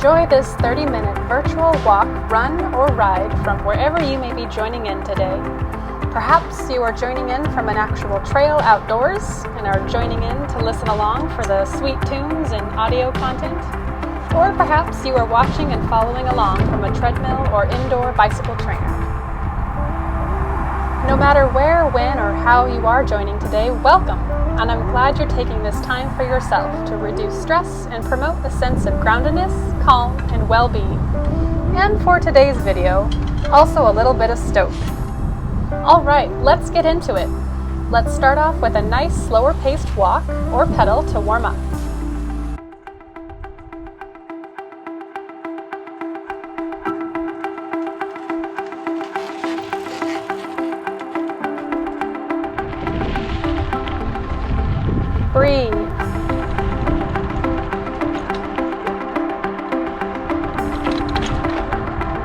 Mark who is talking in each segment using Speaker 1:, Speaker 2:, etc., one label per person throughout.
Speaker 1: Enjoy this 30-minute virtual walk, run, or ride from wherever you may be joining in today. Perhaps you are joining in from an actual trail outdoors and are joining in to listen along for the sweet tunes and audio content. Or perhaps you are watching and following along from a treadmill or indoor bicycle trainer. No matter where, when, or how you are joining today, welcome, and I'm glad you're taking this time for yourself to reduce stress and promote a sense of groundedness, calm, and well-being. And for today's video, also a little bit of Stoke. Alright, let's get into it. Let's start off with a nice slower paced walk or pedal to warm up. Breathe.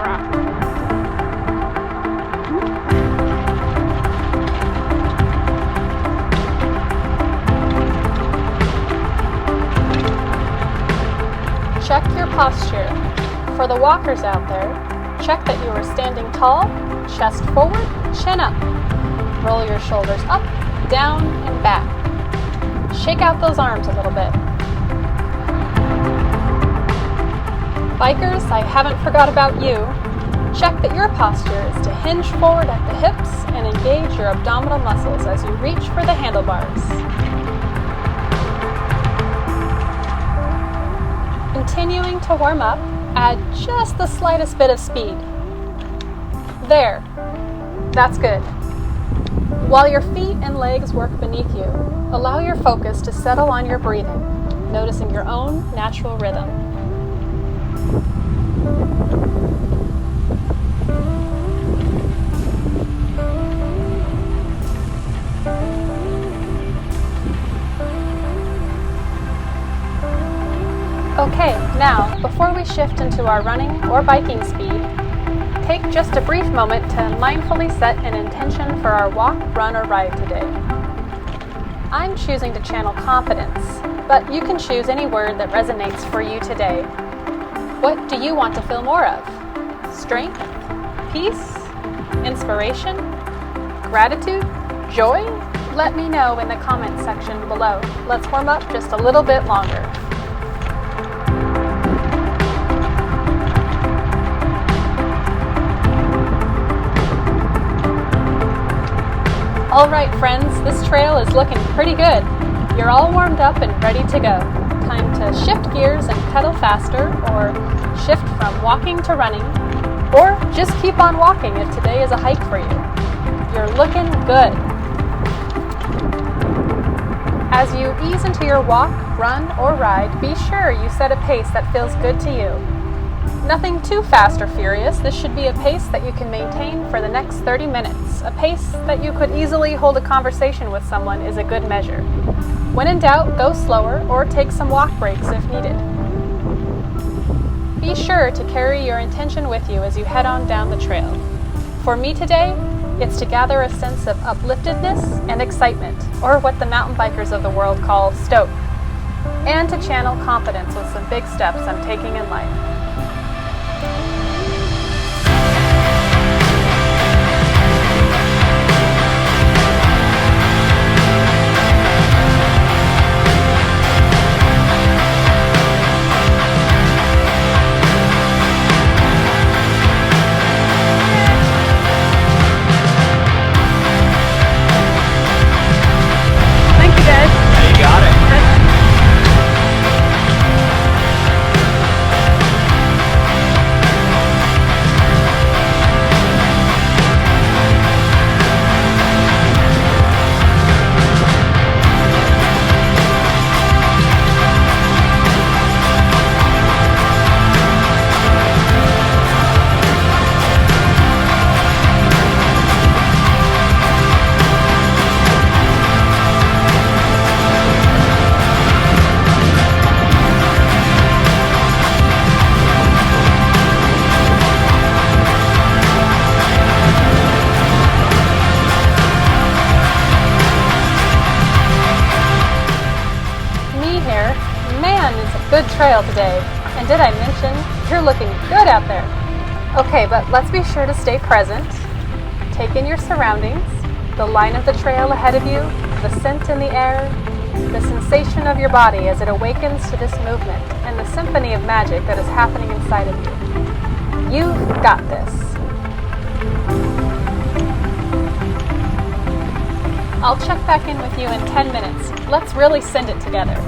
Speaker 1: Rock. Check your posture. For the walkers out there, check that you are standing tall, chest forward, chin up. Roll your shoulders up, down, and back. Shake out those arms a little bit. Bikers, I haven't forgot about you. Check that your posture is to hinge forward at the hips and engage your abdominal muscles as you reach for the handlebars. Continuing to warm up, add just the slightest bit of speed. There. That's good. While your feet and legs work beneath you, allow your focus to settle on your breathing, noticing your own natural rhythm. Okay, now, before we shift into our running or biking speed, take just a brief moment to mindfully set an intention for our walk, run, or ride today. I'm choosing to channel confidence, but you can choose any word that resonates for you today. What do you want to feel more of? Strength? Peace? Inspiration? Gratitude? Joy? Let me know in the comment section below. Let's warm up just a little bit longer. Alright friends, this trail is looking pretty good. You're all warmed up and ready to go. Time to shift gears and pedal faster, or shift from walking to running, or just keep on walking if today is a hike for you. You're looking good. As you ease into your walk, run, or ride, be sure you set a pace that feels good to you. Nothing too fast or furious. This should be a pace that you can maintain for the next 30 minutes. A pace that you could easily hold a conversation with someone is a good measure. When in doubt, go slower or take some walk breaks if needed. Be sure to carry your intention with you as you head on down the trail. For me today, it's to gather a sense of upliftedness and excitement, or what the mountain bikers of the world call Stoke, and to channel confidence with some big steps I'm taking in life. Good trail today. And did I mention looking good out there. Okay, but let's be sure to stay present. Take in your surroundings, the line of the trail ahead of you, the scent in the air, the sensation of your body as it awakens to this movement, and the symphony of magic that is happening inside of you. You've got this. I'll check back in with you in 10 minutes. Let's really send it together.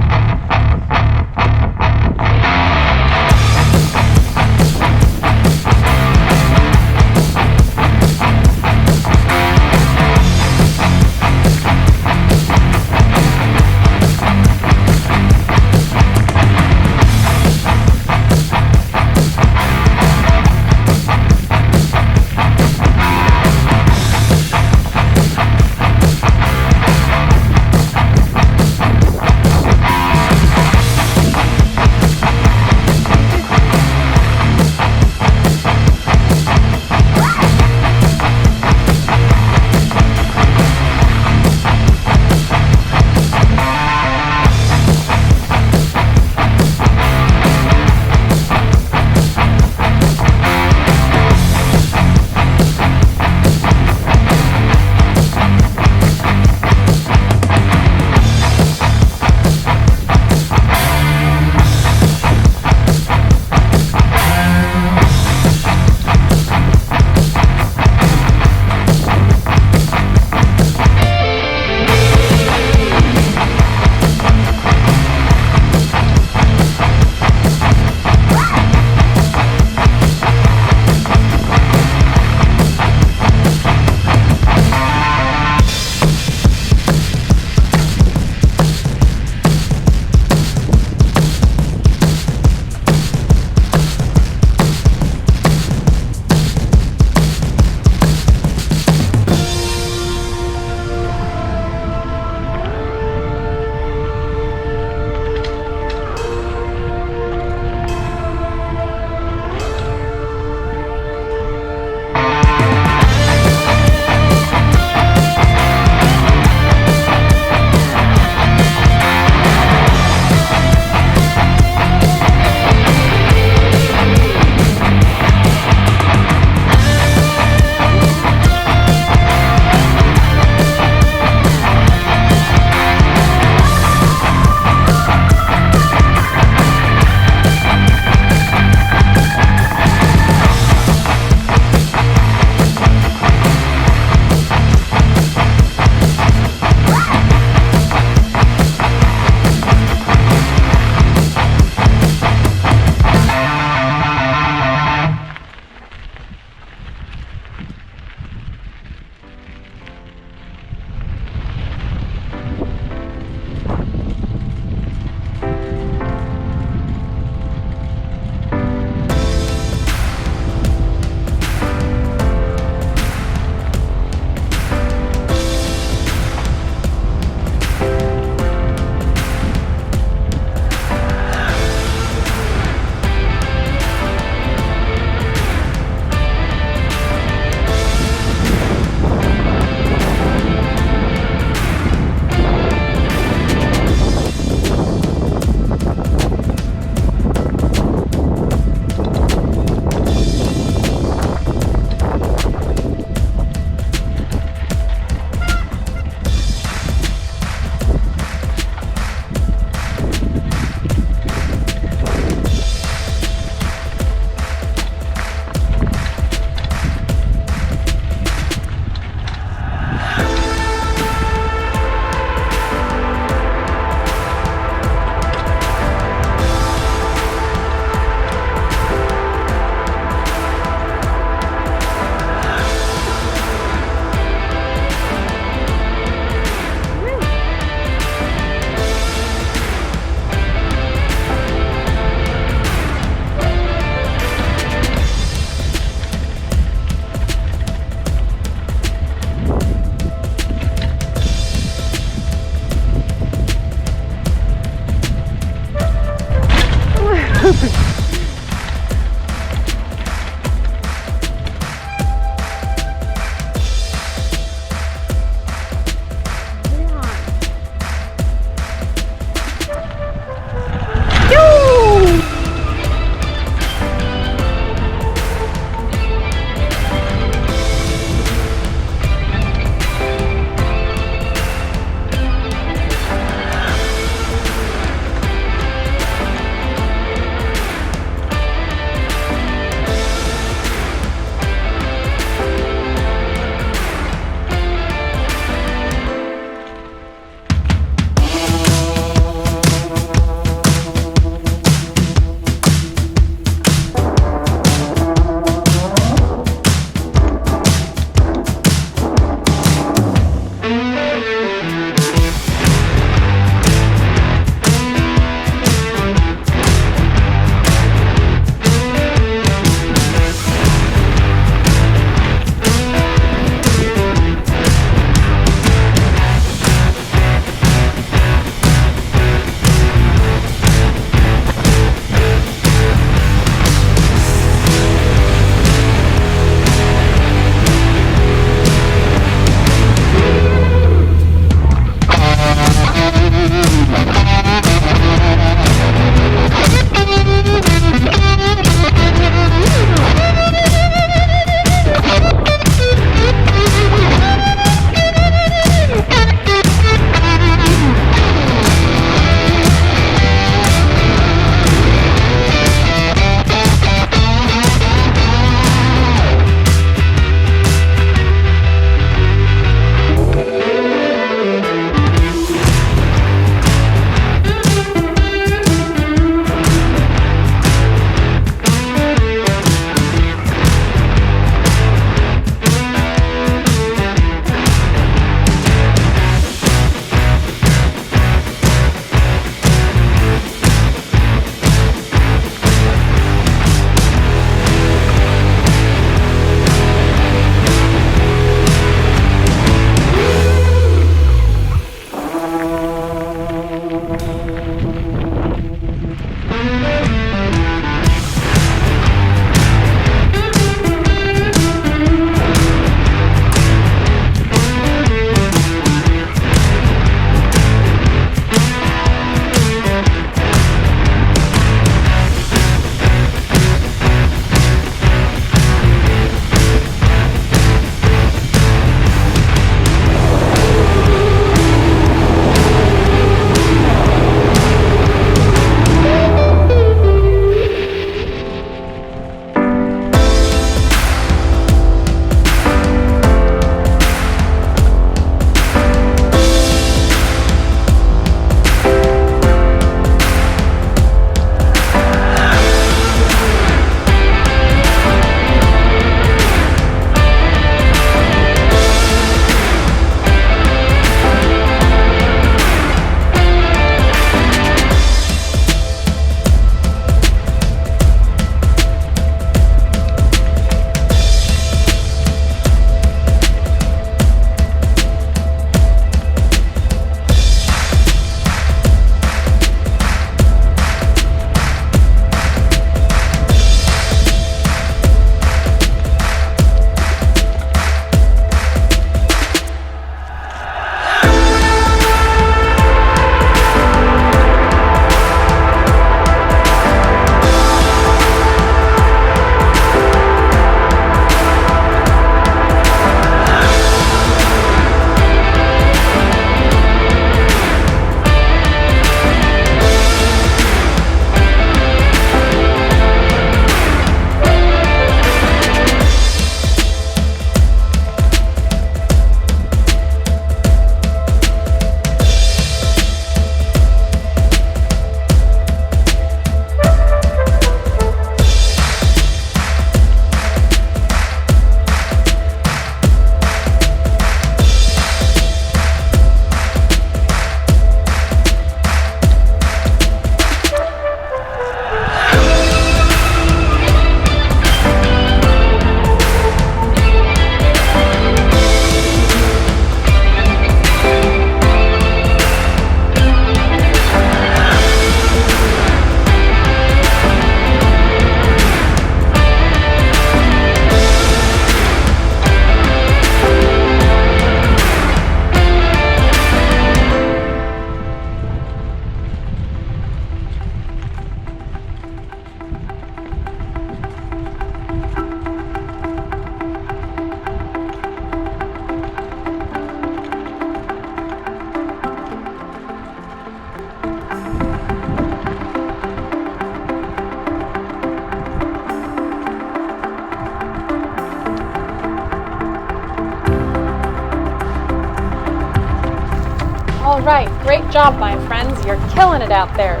Speaker 1: Great job, my friends. You're killing it out there.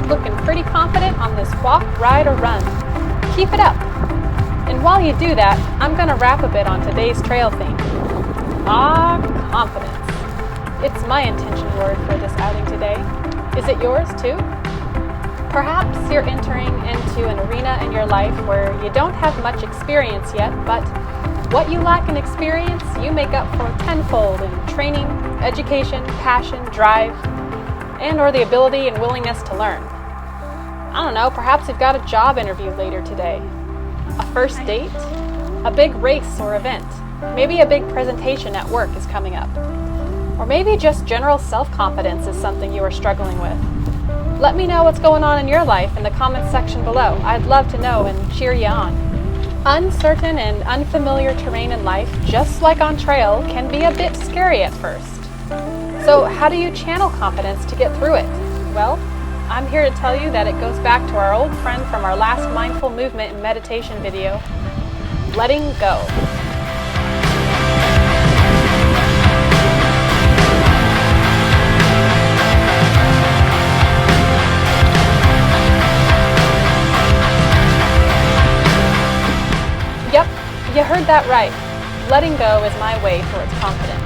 Speaker 1: Looking pretty confident on this walk, ride, or run. Keep it up. And while you do that, I'm going to wrap a bit on today's trail theme. Confidence. It's my intention word for this outing today. Is it yours too? Perhaps you're entering into an arena in your life where you don't have much experience yet, but what you lack in experience, you make up for tenfold in training, education, passion, drive, and or the ability and willingness to learn. I don't know, perhaps you've got a job interview later today, a first date, a big race or event, maybe a big presentation at work is coming up, or maybe just general self-confidence is something you are struggling with. Let me know what's going on in your life in the comments section below. I'd love to know and cheer you on. Uncertain and unfamiliar terrain in life, just like on trail, can be a bit scary at first. So how do you channel confidence to get through it? Well, I'm here to tell you that it goes back to our old friend from our last mindful movement and meditation video, letting go. Yep, you heard that right. Letting go is my way towards confidence.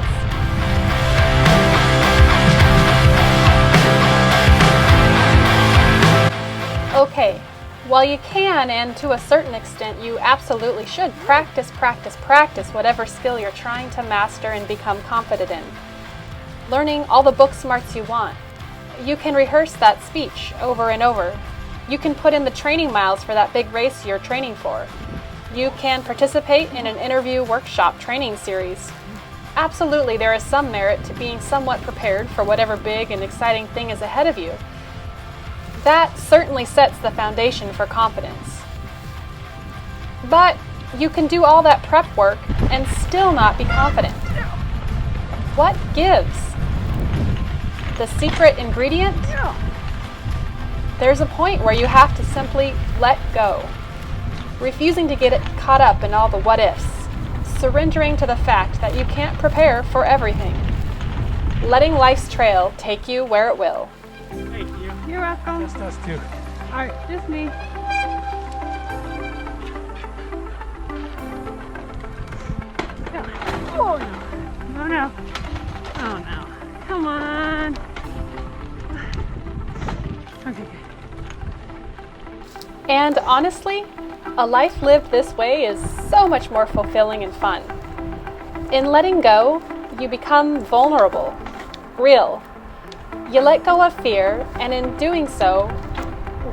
Speaker 1: Okay, while you can, and to a certain extent you absolutely should, practice whatever skill you're trying to master and become confident in. Learning all the book smarts you want. You can rehearse that speech over and over. You can put in the training miles for that big race you're training for. You can participate in an interview workshop training series. Absolutely, there is some merit to being somewhat prepared for whatever big and exciting thing is ahead of you. That certainly sets the foundation for confidence. But you can do all that prep work and still not be confident. What gives? The secret ingredient? There's a point where you have to simply let go. Refusing to get caught up in all the what-ifs. Surrendering to the fact that you can't prepare for everything. Letting life's trail take you where it will.
Speaker 2: Thank you.
Speaker 3: You're welcome.
Speaker 2: Just us two.
Speaker 3: All right, just me. Oh no. Oh no. Oh no. Come on. Okay, good.
Speaker 1: And honestly, a life lived this way is so much more fulfilling and fun. In letting go, you become vulnerable, real. You let go of fear, and in doing so,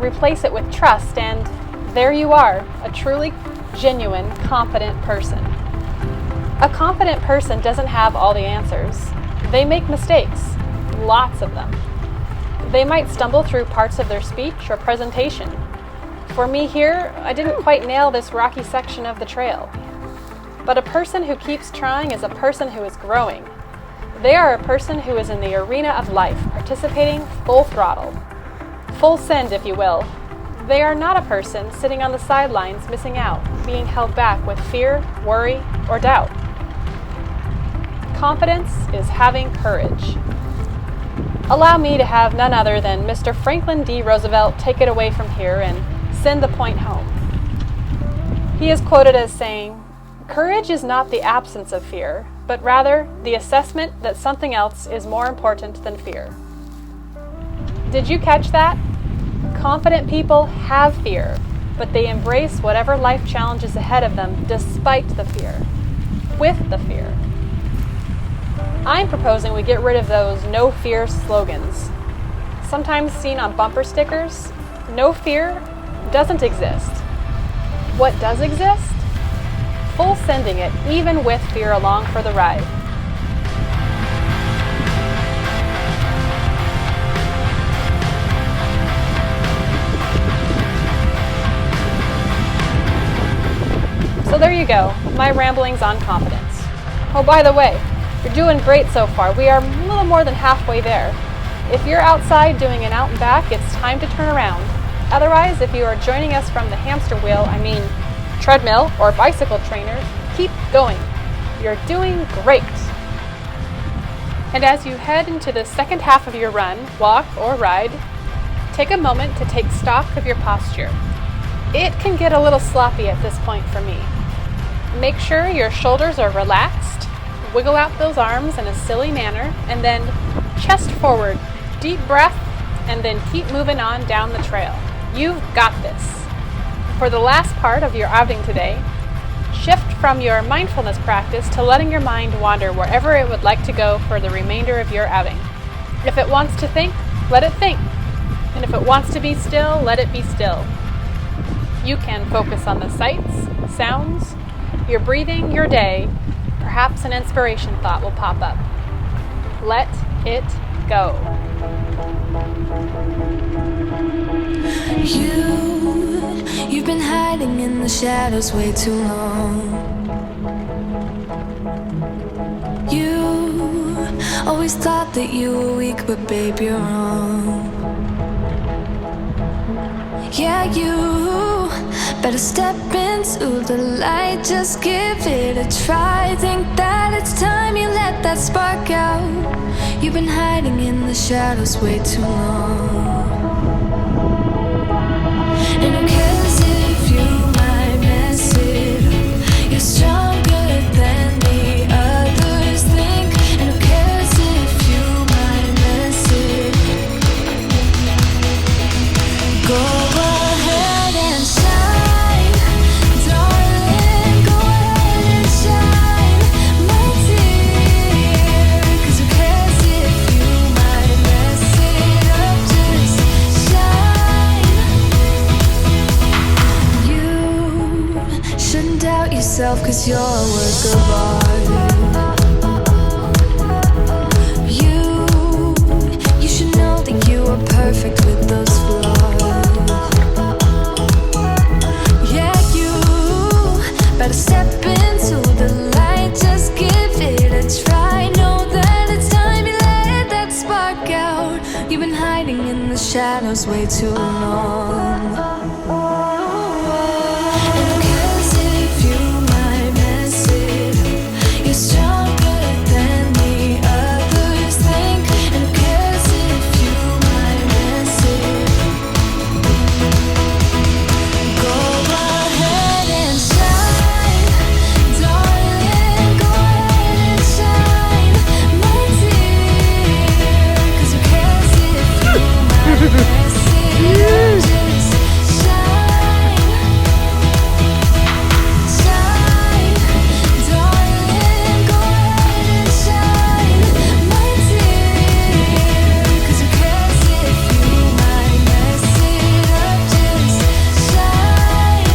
Speaker 1: replace it with trust, and there you are, a truly genuine, confident person. A confident person doesn't have all the answers. They make mistakes, lots of them. They might stumble through parts of their speech or presentation. For me here, I didn't quite nail this rocky section of the trail. But a person who keeps trying is a person who is growing. They are a person who is in the arena of life, participating full throttle. Full send, if you will. They are not a person sitting on the sidelines missing out, being held back with fear, worry, or doubt. Confidence is having courage. Allow me to have none other than Mr. Franklin D. Roosevelt take it away from here and send the point home. He is quoted as saying, "Courage is not the absence of fear, but rather the assessment that something else is more important than fear." Did you catch that? Confident people have fear, but they embrace whatever life challenges ahead of them despite the fear, with the fear. I'm proposing we get rid of those no fear slogans. Sometimes seen on bumper stickers, no fear doesn't exist. What does exist? Full sending it, even with fear along for the ride. So there you go, my ramblings on confidence. Oh, by the way, you're doing great so far. We are a little more than halfway there. If you're outside doing an out and back, it's time to turn around. Otherwise, if you are joining us from the hamster wheel, treadmill or bicycle trainer, keep going. You're doing great. And as you head into the second half of your run, walk, or ride, take a moment to take stock of your posture. It can get a little sloppy at this point for me. Make sure your shoulders are relaxed, wiggle out those arms in a silly manner, and then chest forward, deep breath, and then keep moving on down the trail. You've got this. For the last part of your outing today, shift from your mindfulness practice to letting your mind wander wherever it would like to go for the remainder of your outing. If it wants to think, let it think. And if it wants to be still, let it be still. You can focus on the sights, sounds, your breathing, your day. Perhaps an inspiration thought will pop up. Let it go.
Speaker 2: You've been hiding in the shadows way too long. You always thought that you were weak, but babe, you're wrong. Yeah, you better step into the light, just give it a try. Think that it's time you let that spark out. You've been hiding in the shadows way too long. And who cares if you might mess it up? You're stronger than the others think. And who cares if you might mess it up? Go ahead and shine, darling. Go ahead and shine, my dear. 'Cause who cares if you might mess it up? Just shine. You shouldn't doubt yourself, 'cause you're a work of art. You should know that you are perfect with those flaws. Yeah, you better step into the light, just give it a try. Know that it's time you let that spark out. You've been hiding in the shadows way too long. And who cares if you might mess it up? You're stronger than the others think. And who cares if you might mess it up? Go ahead and shine, darling. Go ahead and shine, my dear. 'Cause who cares if you might mess it up? Just shine, shine, darling. Go ahead and shine, my dear. 'Cause who cares if you might mess it up? Just shine.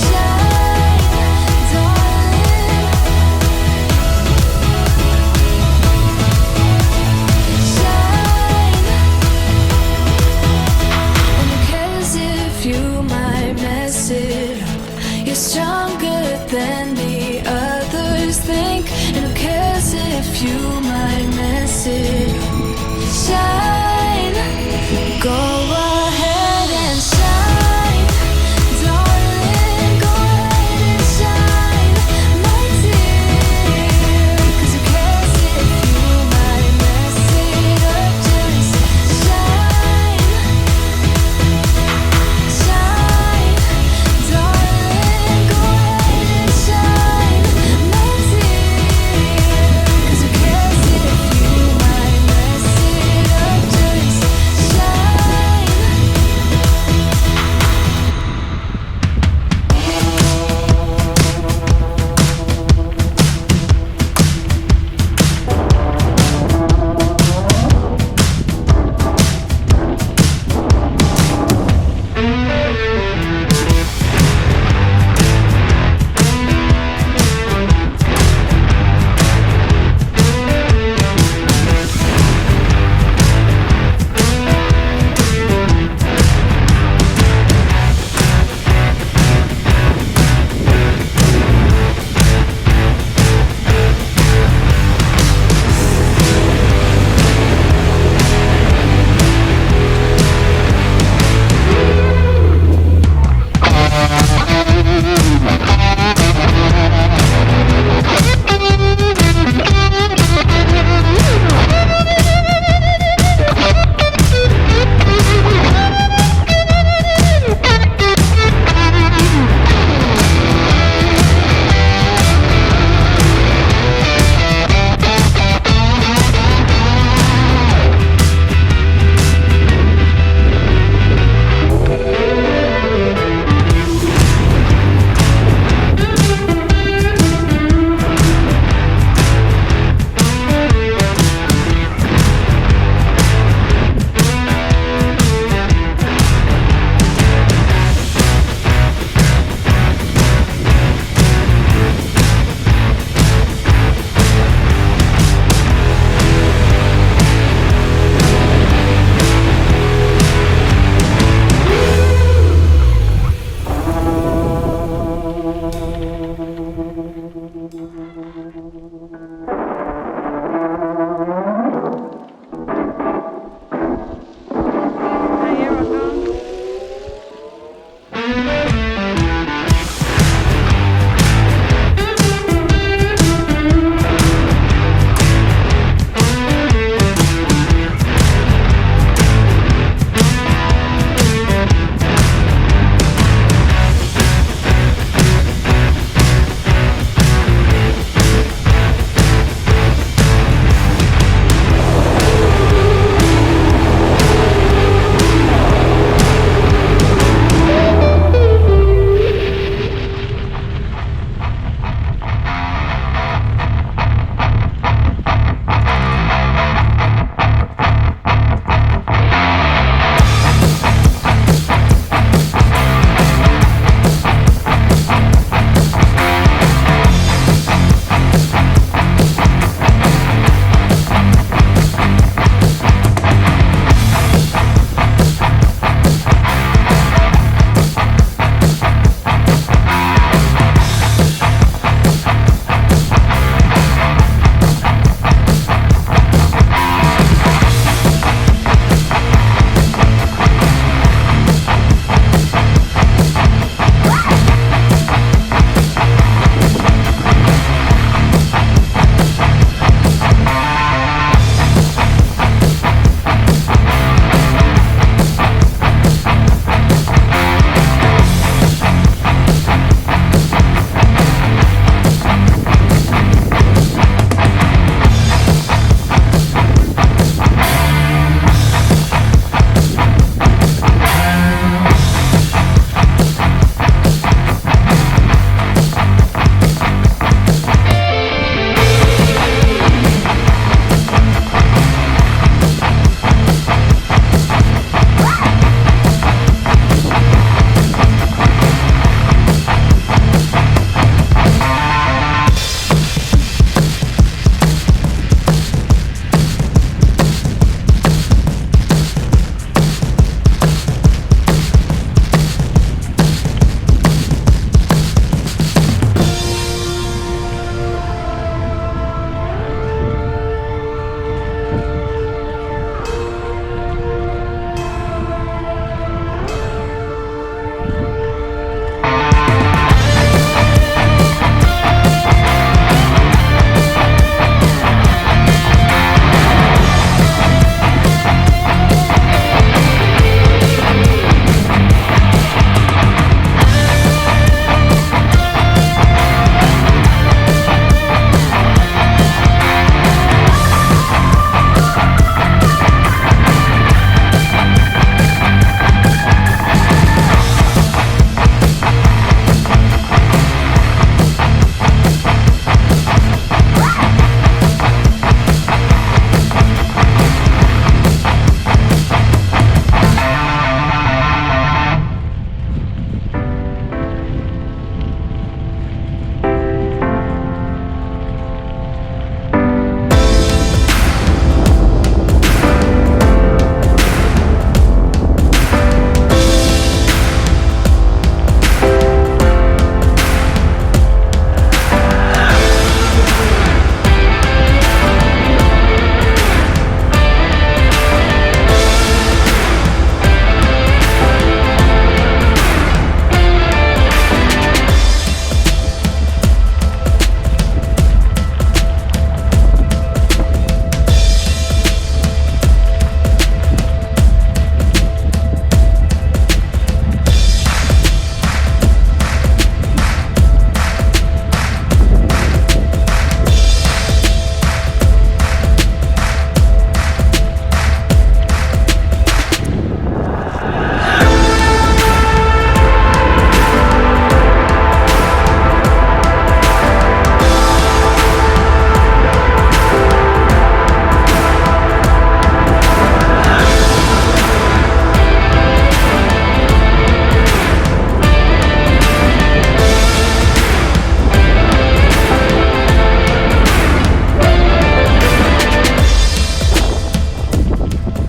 Speaker 2: Shine, darling. Shine. And who cares if you might mess it up? You're stronger than the others think. And who cares if you might mess it up? Shine. Go ahead and shine, darling. Go ahead and shine, my dear. 'Cause who cares if you might mess it up? Just shine, shine, darling. Go ahead and shine, my dear. 'Cause who cares if
Speaker 3: Here we go.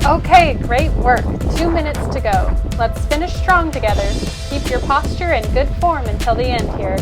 Speaker 1: Okay, great work. 2 minutes to go. Let's finish strong together. Keep your posture in good form until the end here.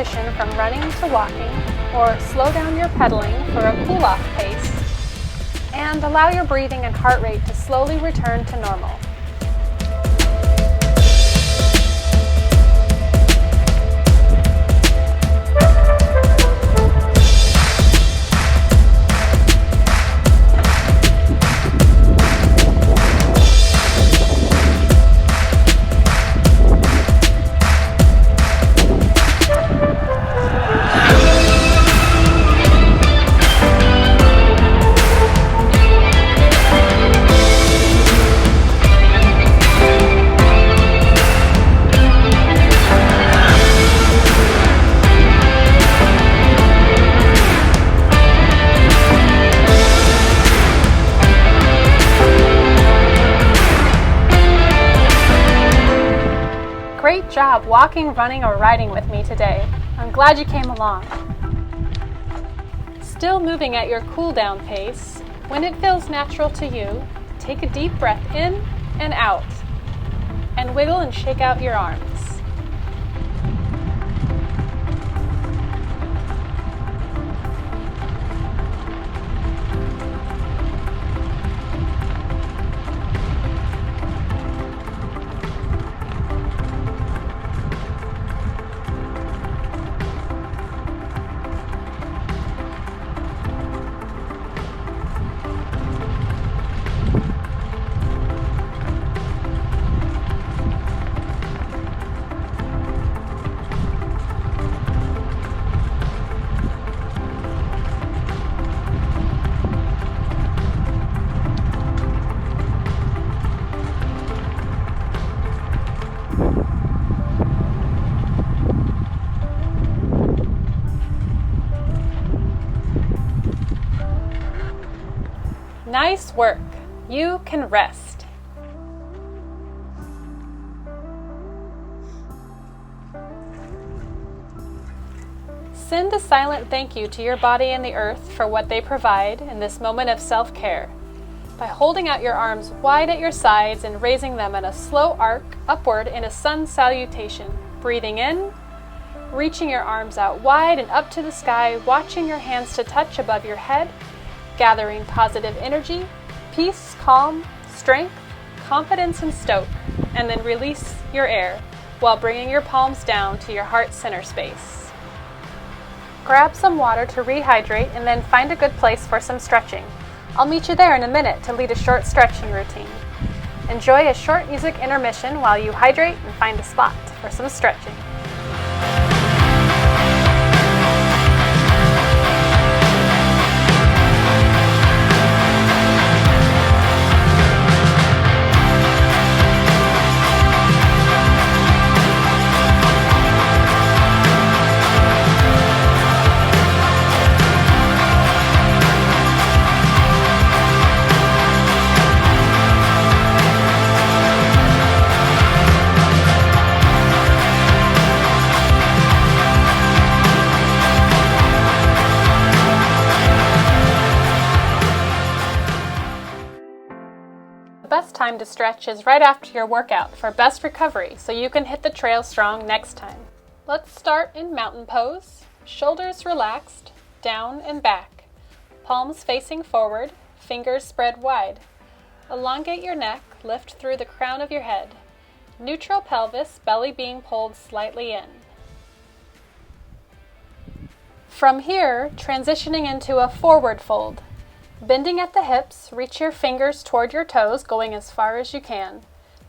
Speaker 1: transition from running to walking, or slow down your pedaling for a cool-off pace, and allow your breathing and heart rate to slowly return to normal. Great job walking, running, or riding with me today. I'm glad you came along. Still moving at your cool down pace, when it feels natural to you, take a deep breath in and out, and wiggle and shake out your arms. Nice work. You can rest. Send a silent thank you to your body and the earth for what they provide in this moment of self-care by holding out your arms wide at your sides and raising them in a slow arc upward in a sun salutation. Breathing in, reaching your arms out wide and up to the sky, watching your hands to touch above your head, gathering positive energy, peace, calm, strength, confidence, and Stoke, and then release your air while bringing your palms down to your heart center space. Grab some water to rehydrate and then find a good place for some stretching. I'll meet you there in a minute to lead a short stretching routine. Enjoy a short music intermission while you hydrate and find a spot for some stretching. The best time to stretch is right after your workout for best recovery so you can hit the trail strong next time. Let's start in mountain pose, shoulders relaxed, down and back, palms facing forward, fingers spread wide. Elongate your neck, lift through the crown of your head. Neutral pelvis, belly being pulled slightly in. From here, transitioning into a forward fold. Bending at the hips, reach your fingers toward your toes, going as far as you can.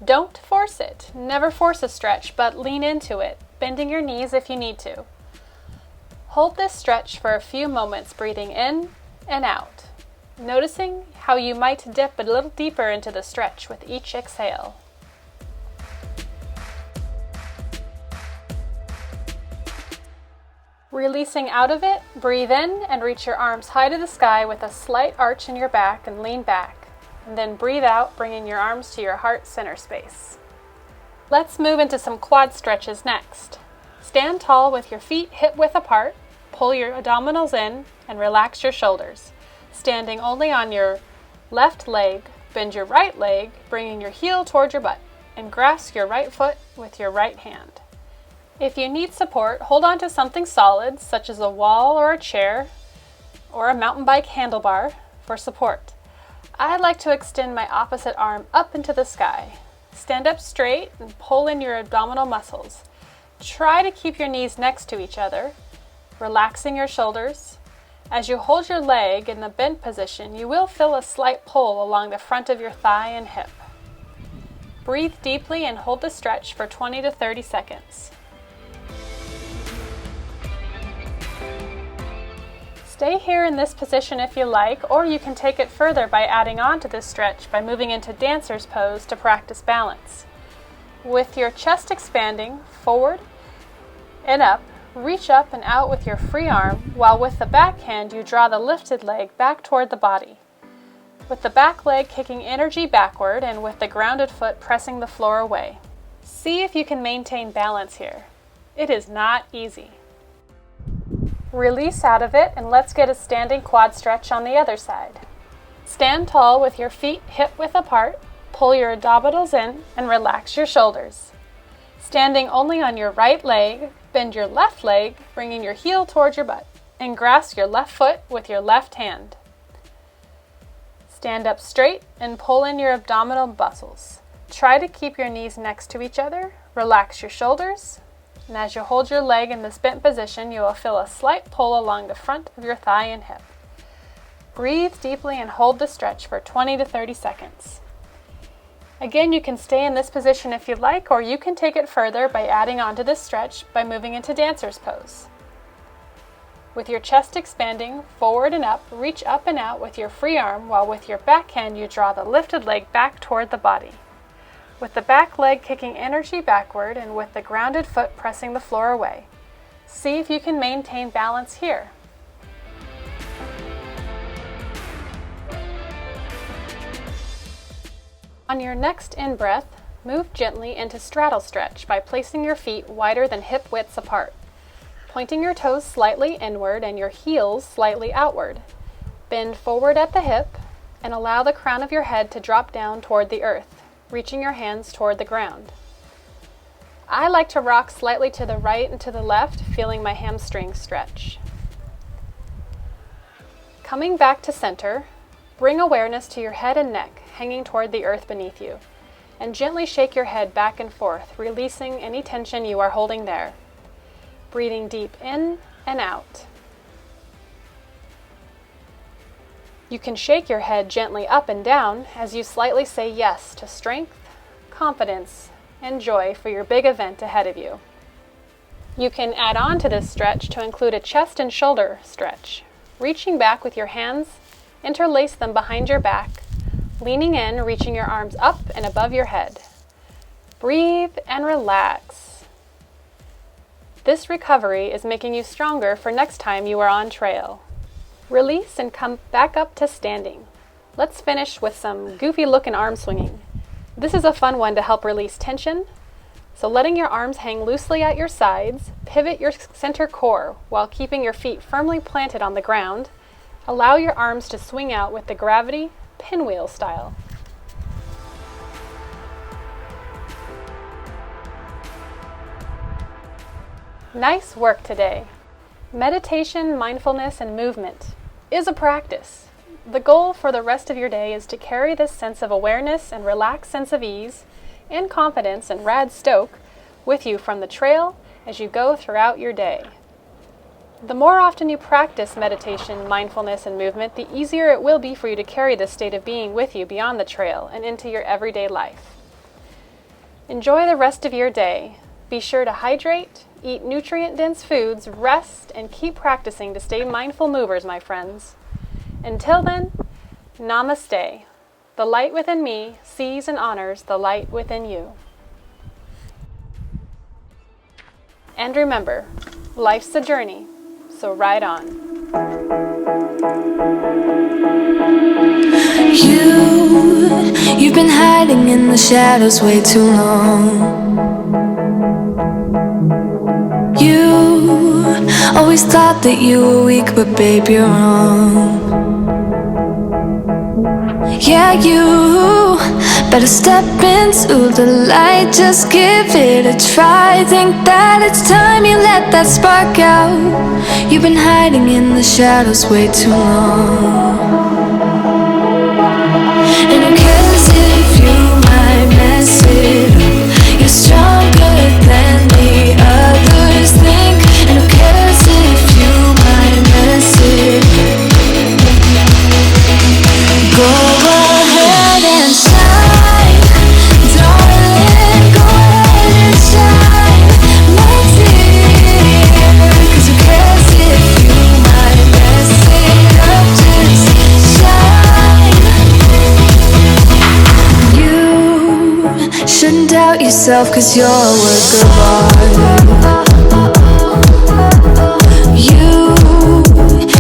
Speaker 1: Don't force it. Never force a stretch, but lean into it, bending your knees if you need to. Hold this stretch for a few moments, breathing in and out, noticing how you might dip a little deeper into the stretch with each exhale. Releasing out of it, breathe in and reach your arms high to the sky with a slight arch in your back and lean back. And then breathe out, bringing your arms to your heart center space. Let's move into some quad stretches next. Stand tall with your feet hip-width apart, pull your abdominals in, and relax your shoulders. Standing only on your left leg, bend your right leg, bringing your heel toward your butt, and grasp your right foot with your right hand. If you need support, hold on to something solid, such as a wall or a chair, or a mountain bike handlebar for support. I like to extend my opposite arm up into the sky. Stand up straight and pull in your abdominal muscles. Try to keep your knees next to each other, relaxing your shoulders. As you hold your leg in the bent position, you will feel a slight pull along the front of your thigh and hip. Breathe deeply and hold the stretch for 20 to 30 seconds. Stay here in this position if you like, or you can take it further by adding on to this stretch by moving into dancer's pose to practice balance. With your chest expanding forward and up, reach up and out with your free arm, while with the back hand you draw the lifted leg back toward the body. With the back leg kicking energy backward and with the grounded foot pressing the floor away. See if you can maintain balance here. It is not easy. Release out of it and let's get a standing quad stretch on the other side. Stand tall with your feet hip-width apart, pull your abdominals in, and relax your shoulders. Standing only on your right leg, bend your left leg, bringing your heel towards your butt, and grasp your left foot with your left hand. Stand up straight and pull in your abdominal muscles. Try to keep your knees next to each other, relax your shoulders, and as you hold your leg in this bent position, you will feel a slight pull along the front of your thigh and hip. Breathe deeply and hold the stretch for 20 to 30 seconds. Again, you can stay in this position if you like, or you can take it further by adding on to this stretch by moving into dancer's pose. With your chest expanding forward and up, reach up and out with your free arm, while with your back hand you draw the lifted leg back toward the body. With the back leg kicking energy backward and with the grounded foot pressing the floor away. See if you can maintain balance here. On your next in-breath, move gently into straddle stretch by placing your feet wider than hip widths apart, pointing your toes slightly inward and your heels slightly outward. Bend forward at the hip and allow the crown of your head to drop down toward the earth, reaching your hands toward the ground. I like to rock slightly to the right and to the left, feeling my hamstrings stretch. Coming back to center, bring awareness to your head and neck, hanging toward the earth beneath you, and gently shake your head back and forth, releasing any tension you are holding there. Breathing deep in and out. You can shake your head gently up and down as you slightly say yes to strength, confidence, and joy for your big event ahead of you. You can add on to this stretch to include a chest and shoulder stretch. Reaching back with your hands, interlace them behind your back, leaning in, reaching your arms up and above your head. Breathe and relax. This recovery is making you stronger for next time you are on trail. Release and come back up to standing. Let's finish with some goofy looking arm swinging. This is a fun one to help release tension. So letting your arms hang loosely at your sides, pivot your center core while keeping your feet firmly planted on the ground. Allow your arms to swing out with the gravity pinwheel style. Nice work today. Meditation, mindfulness, and movement is a practice. The goal for the rest of your day is to carry this sense of awareness and relaxed sense of ease and confidence and rad Stoke with you from the trail as you go throughout your day. The more often you practice meditation, mindfulness, and movement, the easier it will be for you to carry this state of being with you beyond the trail and into your everyday life. Enjoy the rest of your day. Be sure to hydrate, eat nutrient-dense foods, rest, and keep practicing to stay mindful movers, my friends. Until then, namaste. The light within me sees and honors the light within you. And remember, life's a journey, so ride on.
Speaker 2: You've been hiding in the shadows way too long. You always thought that you were weak, but babe, you're wrong. Yeah, you've Better step into the light, just give it a try. Think that it's time you let that spark out. You've been hiding in the shadows way too long. And who cares if you might mess it up? You're stronger than the others think. And who cares if you might mess it up? Go ahead and shine, darling, go ahead and shine, my dear. 'Cause who cares if you might mess it up? Just shine. You shouldn't doubt yourself, 'cause you're a work of art.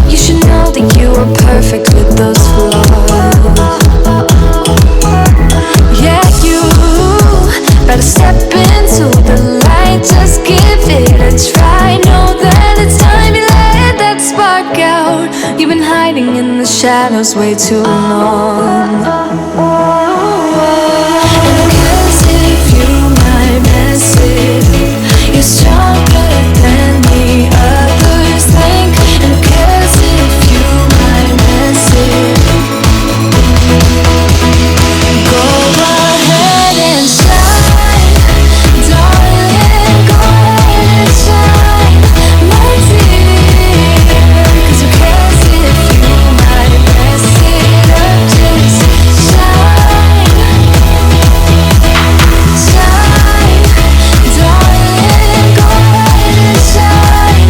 Speaker 2: You should know that you are perfect with those flaws. Yeah, you better step into the light, just give it a try. Know that it's time you let that spark out. You've been hiding in the shadows way too long. And who cares if you might mess it up? You're stronger than the others think. And who cares if you might mess it up? Go ahead and shine, darling, go ahead and shine, my dear. 'Cause who cares if you might mess it up? Just shine, shine, darling, go ahead and shine,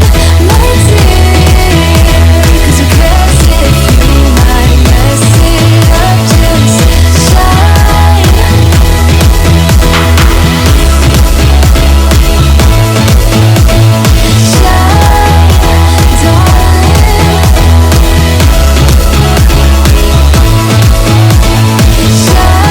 Speaker 2: my dear. 'Cause who cares if you might mess it up? Just shine, shine, darling, shine.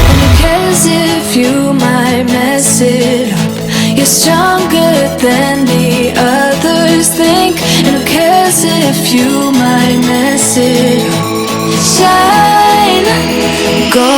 Speaker 2: And who cares if you might mess it up? You're stronger than the others think. And who cares if you might mess it up? Shine, go